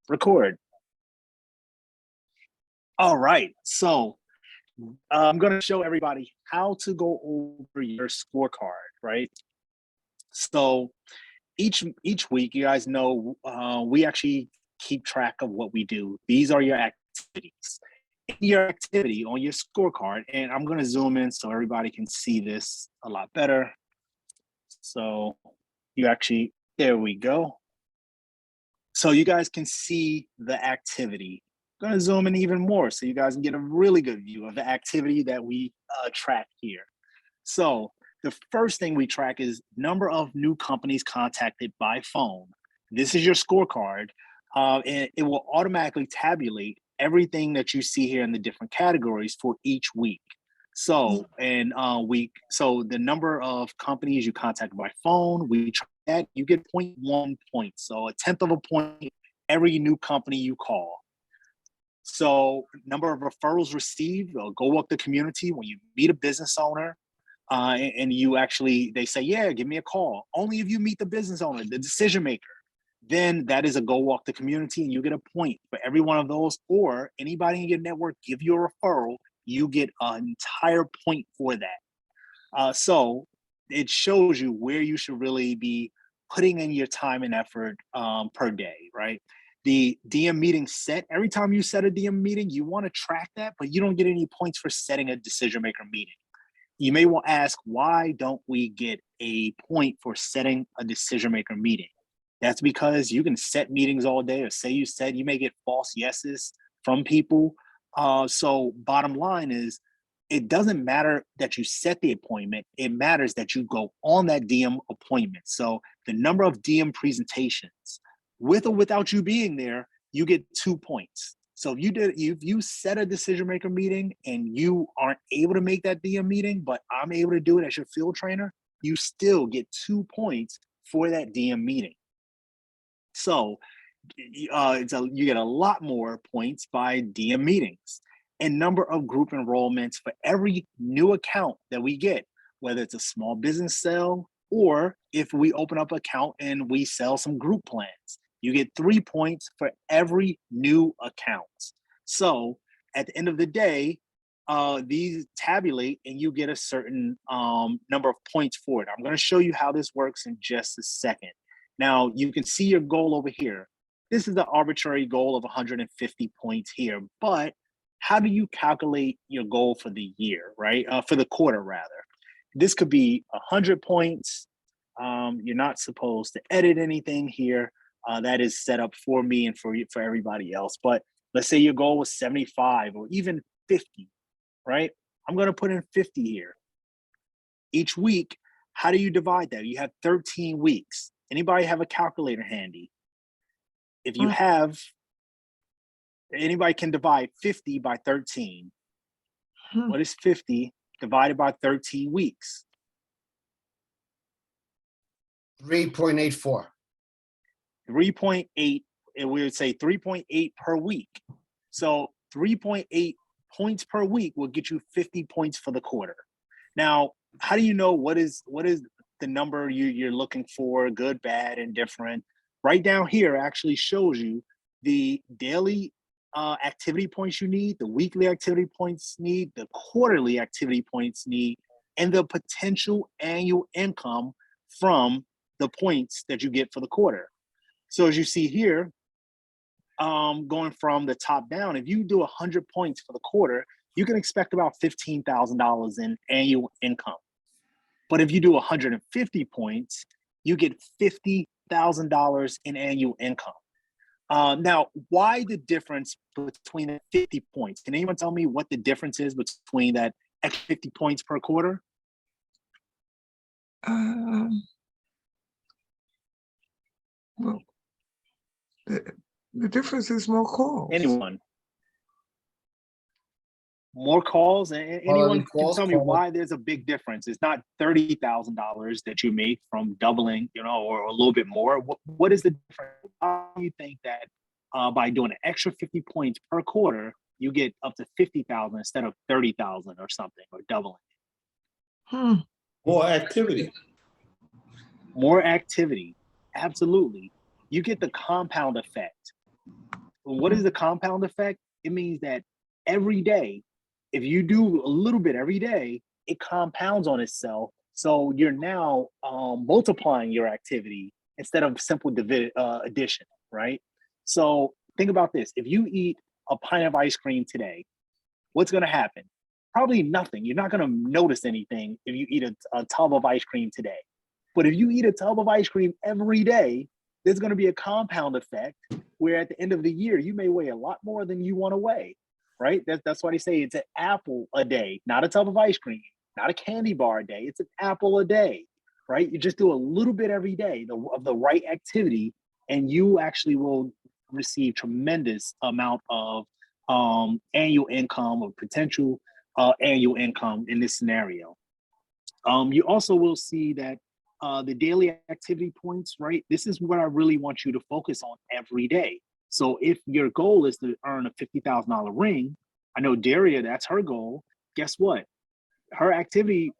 Record. All right, so I'm going to show everybody how to go over your scorecard, right? So each week, you guys know, we actually keep track of what we do. These are your activities. In your activity on your scorecard, and I'm going to zoom in so everybody can see this a lot better. So you actually, there we go. So you guys can see the activity. I'm going to zoom in even more so you guys can get a really good view of the activity that we track here. So the first thing we track is number of new companies contacted by phone. This is your scorecard, and it will automatically tabulate everything that you see here in the different categories for each week. So, and so the number of companies you contacted by phone, we track that, you get 0.1 points. So a tenth of a point every new company you call. So number of referrals received, go walk the community when you meet a business owner, and you actually, they say, yeah, give me a call. Only if you meet the business owner, the decision maker, then that is a go walk the community and you get a point for every one of those, or anybody in your network give you a referral, you get an entire point for that. So it shows you where you should really be putting in your time and effort per day, right? The DM meeting set, every time you set a DM meeting, you want to track that, but you don't get any points for setting a decision maker meeting. You may well ask, why don't we get a point for setting a decision maker meeting? That's because you can set meetings all day, or say you may get false yeses from people. So bottom line is, it doesn't matter that you set the appointment, it matters that you go on that DM appointment. So the number of DM presentations, with or without you being there, you get 2 points. So if you set a decision maker meeting and you aren't able to make that DM meeting, but I'm able to do it as your field trainer, you still get 2 points for that DM meeting. So you get a lot more points by DM meetings. And number of group enrollments for every new account that we get, whether it's a small business sale or if we open up an account and we sell some group plans. You get 3 points for every new account. So at the end of the day, these tabulate and you get a certain number of points for it. I'm going to show you how this works in just a second. Now, you can see your goal over here. This is the arbitrary goal of 150 points here, but how do you calculate your goal for the year, right? For the quarter, rather. This could be 100 points. You're not supposed to edit anything here. That is set up for me and for everybody else. But let's say your goal was 75 or even 50, right? I'm going to put in 50 here. Each week, how do you divide that? You have 13 weeks. Anybody have a calculator handy? If you have, anybody can divide 50 by 13. What is 50 divided by 13 weeks? 3.84. 3.8, and we would say 3.8 per week. So 3.8 points per week will get you 50 points for the quarter. Now, how do you know what is the number you're looking for, good, bad, indifferent? Right down here actually shows you the daily activity points you need, the weekly activity points need, the quarterly activity points need, and the potential annual income from the points that you get for the quarter. So as you see here, going from the top down, if you do 100 points for the quarter, you can expect about $15,000 in annual income. But if you do 150 points, you get $50,000 in annual income. Now, why the difference between the 50 points? Can anyone tell me what the difference is between that extra 50 points per quarter? Well, the difference is more calls. Anyone? More calls? And anyone can tell me why there's a big difference? It's not $30,000 that you make from doubling, or a little bit more. What is the difference? Why do you think that by doing an extra 50 points per quarter, you get up to 50,000 instead of 30,000 or something, or doubling? More activity. More activity, absolutely. You get the compound effect. what is the compound effect? It means that every day, if you do a little bit every day, it compounds on itself. So you're now multiplying your activity instead of simple addition, right? So think about this. If you eat a pint of ice cream today, what's going to happen? Probably nothing. You're not going to notice anything if you eat a tub of ice cream today. But if you eat a tub of ice cream every day, there's going to be a compound effect where at the end of the year, you may weigh a lot more than you want to weigh, right? That's why they say it's an apple a day, not a tub of ice cream, not a candy bar a day. It's an apple a day, right? You just do a little bit every day of the right activity, and you actually will receive tremendous amount of annual income or potential annual income in this scenario. You also will see that the daily activity points, right? This is what I really want you to focus on every day. So if your goal is to earn a $50,000 ring, I know Daria, that's her goal. Guess what? Her activity,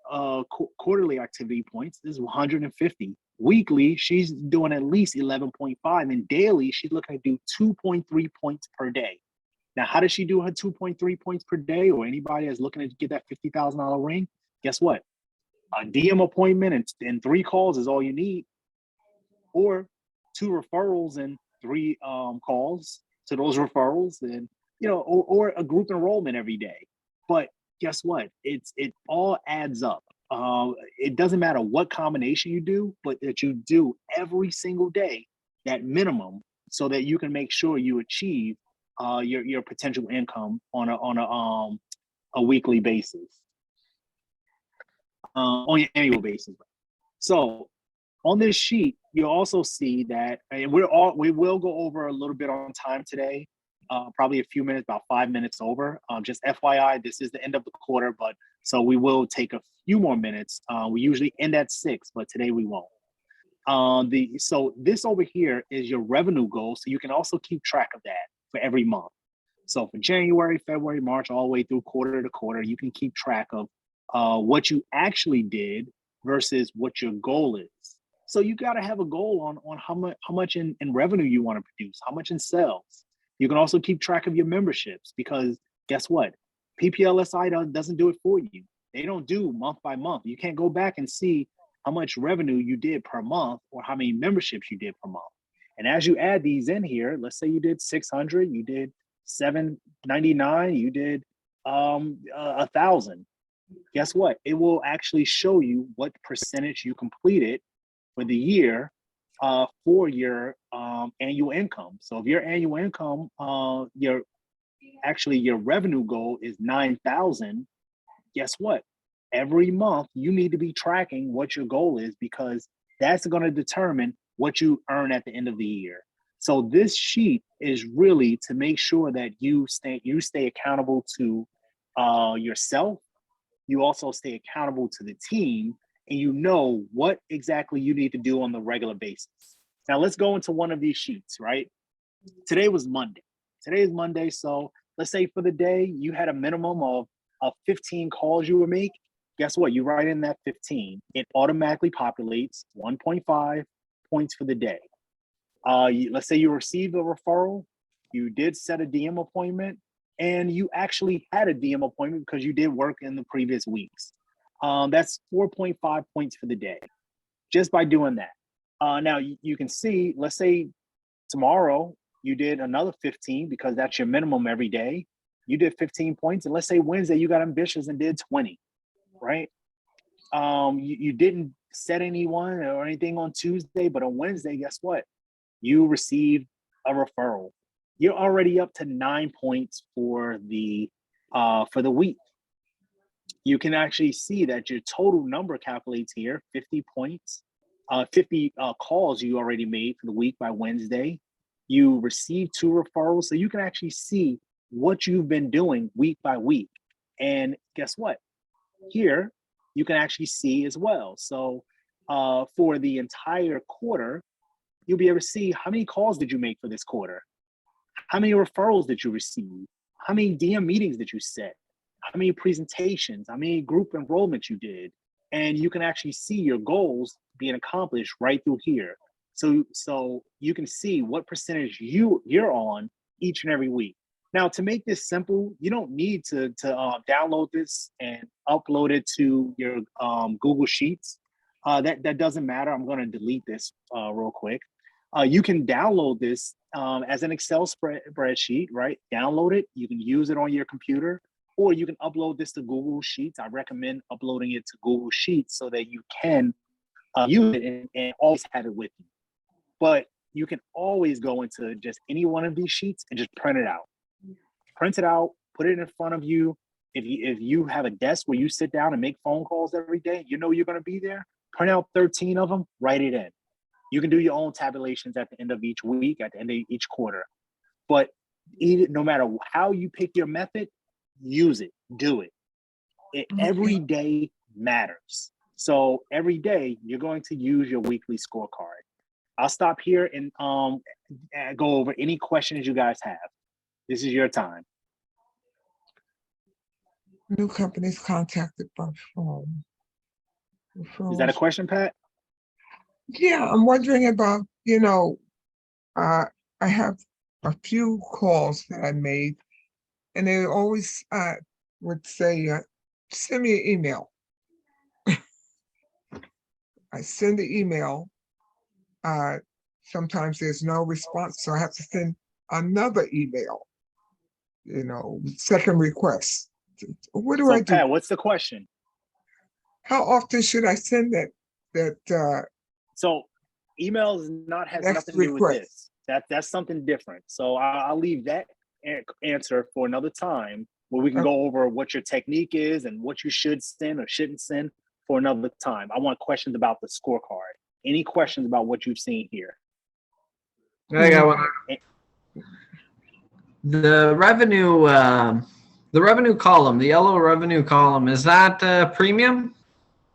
quarterly activity points is 150. Weekly, she's doing at least 11.5, and daily, she's looking to do 2.3 points per day. Now, how does she do her 2.3 points per day, or anybody that's looking to get that $50,000 ring? Guess what? A DM appointment and 3 calls is all you need, or 2 referrals and 3 calls to those referrals, and or a group enrollment every day. But guess what? It all adds up. It doesn't matter what combination you do, but that you do every single day that minimum, so that you can make sure you achieve your potential income on a weekly basis. On an annual basis. So on this sheet, you'll also see that, and we will go over a little bit on time today, probably a few minutes, about 5 minutes over. Just FYI, this is the end of the quarter, but so we will take a few more minutes. We usually end at 6, but today we won't. So this over here is your revenue goal, so you can also keep track of that for every month. So for January, February, March, all the way through quarter to quarter, you can keep track of what you actually did versus what your goal is. So you got to have a goal on how much in revenue you want to produce, how much in sales. You can also keep track of your memberships, because guess what? PPLSI doesn't do it for you. They don't do month by month. You can't go back and see how much revenue you did per month or how many memberships you did per month. And as you add these in here, let's say you did 600, you did 799, you did 1,000. Guess what? It will actually show you what percentage you completed for the year for your annual income. So if your annual income, your revenue goal is 9,000, guess what? Every month you need to be tracking what your goal is, because that's going to determine what you earn at the end of the year. So this sheet is really to make sure that you stay accountable to yourself. You also stay accountable to the team, and you know what exactly you need to do on the regular basis. Now let's go into one of these sheets, right? Today was Monday. Today is Monday. So let's say for the day, you had a minimum of 15 calls you would make. Guess what? You write in that 15. It automatically populates 1.5 points for the day. Let's say you received a referral. You did set a DM appointment, and you actually had a DM appointment because you did work in the previous weeks. That's 4.5 points for the day, just by doing that. Now you can see, let's say tomorrow you did another 15, because that's your minimum every day. You did 15 points, and let's say Wednesday you got ambitious and did 20, right? You didn't set anyone or anything on Tuesday, but on Wednesday, guess what? You received a referral. You're already up to 9 points for the week. You can actually see that your total number calculates here, 50 points, 50 calls you already made for the week by Wednesday. You received 2 referrals, so you can actually see what you've been doing week by week. And guess what? Here, you can actually see as well. So for the entire quarter, you'll be able to see how many calls did you make for this quarter? How many referrals did you receive? How many DM meetings did you set? How many presentations? How many group enrollments you did? And you can actually see your goals being accomplished right through here. So you can see what percentage you're on each and every week. Now, to make this simple, you don't need to download this and upload it to your Google Sheets. That doesn't matter. I'm going to delete this real quick. You can download this as an Excel spreadsheet, right? Download it. You can use it on your computer, or you can upload this to Google Sheets. I recommend uploading it to Google Sheets so that you can use it and always have it with you. But you can always go into just any one of these sheets and just print it out. Print it out, put it in front of you. If you have a desk where you sit down and make phone calls every day, you know you're going to be there, print out 13 of them, write it in. You can do your own tabulations at the end of each week, at the end of each quarter. But no matter how you pick your method, use it, do it. Every day matters. So every day you're going to use your weekly scorecard. I'll stop here and go over any questions you guys have. This is your time. New companies contacted by phone. Is that a question, Pat? Yeah, I'm wondering about, I have a few calls that I made, and they always would say, send me an email. I send the email. Sometimes there's no response, so I have to send another email, second request. What do I do? Pat, what's the question? How often should I send that? So emails has nothing to do with this. That's something different. So I'll leave that answer for another time where we can go over what your technique is and what you should send or shouldn't send for another time. I want questions about the scorecard. Any questions about what you've seen here? I got one. The revenue column, the yellow revenue column, is that premium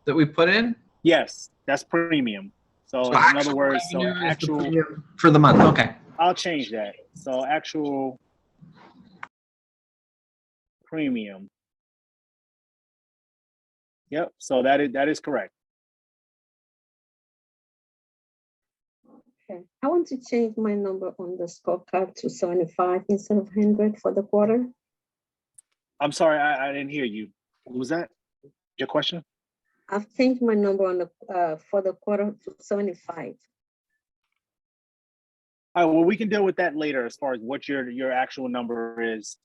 that we put in? Yes, that's premium. So in other words, actual for the month. Okay. I'll change that. So actual premium. Yep. So that is correct. Okay. I want to change my number on the scorecard to 75 instead of 100 for the quarter. I'm sorry, I didn't hear you. What was that? Your question? I've changed my number on the for the quarter to 75. All right, well, we can deal with that later as far as what your actual number is.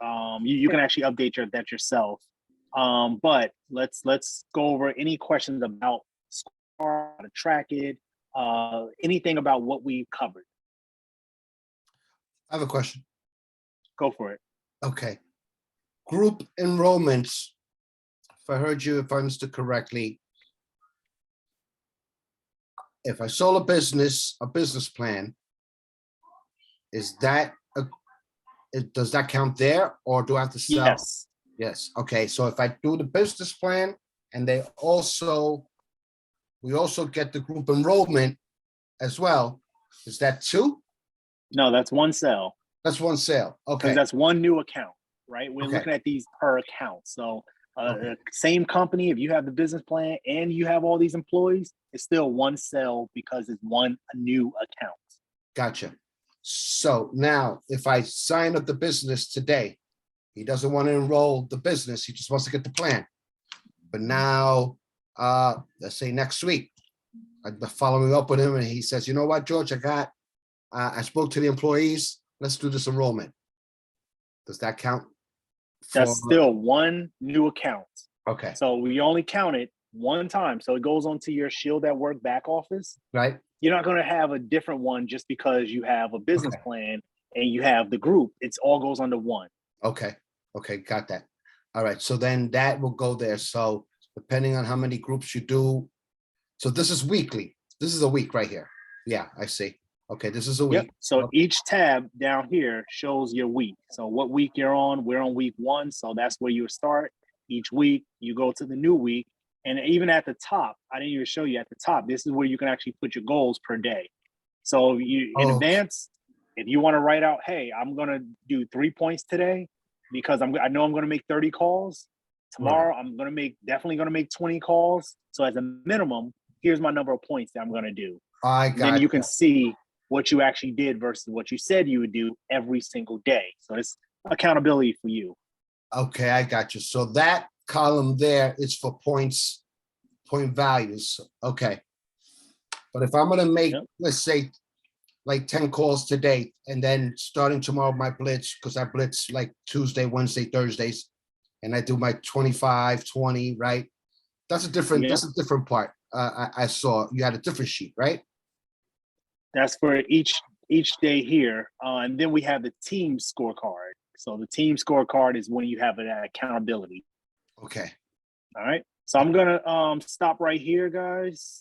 You can actually update that yourself. But let's go over any questions about how to track it, anything about what we covered. I have a question. Go for it. Okay. Group enrollments, if I understood correctly, if I sold a business plan, does that count there, or do I have to sell? Yes. Yes. Okay. So if I do the business plan and we also get the group enrollment as well, is that two? No, that's one sale. That's one sale. Okay. Because that's one new account, right? We're Okay. looking at these per account. So same company, if you have the business plan and you have all these employees, it's still one sale because it's a new account. Gotcha. So now if I sign up the business today, he doesn't want to enroll the business, he just wants to get the plan. But now, let's say next week, I'm following up with him and he says, you know what, George, I spoke to the employees, let's do this enrollment. Does that count? That's still one new account. Okay. So we only count it one time. So it goes onto your Shield at Work back office. Right. You're not going to have a different one just because you have a business plan and you have the group. It all goes under one. Okay. Okay. Got that. All right. So then that will go there. So depending on how many groups you do. So this is weekly. This is a week right here. Yeah, I see. Okay. This is a week. Yep. So each tab down here shows your week. So what week you're on, we're on week 1. So that's where you start. Each week you go to the new week. And even at the top, I didn't even show you at the top, this is where you can actually put your goals per day. So you in advance, if you want to write out, hey, I'm going to do 3 points today because I know I'm going to make 30 calls. Tomorrow, I'm definitely going to make 20 calls. So as a minimum, here's my number of points that I'm going to do. I got Then you can see what you actually did versus what you said you would do every single day. So it's accountability for you. Okay, I got you. So that column there is for points, point values. Okay. But if I'm gonna make, Yep. let's say, like 10 calls today, and then starting tomorrow, my blitz, because I blitz like Tuesday, Wednesday, Thursdays, and I do my 25, 20, right? That's a different, Yep. that's a different part. I saw you had a different sheet, right? That's for each day here. And then we have the team scorecard. So the team scorecard is when you have an accountability. Okay. All right. So I'm gonna stop right here, guys.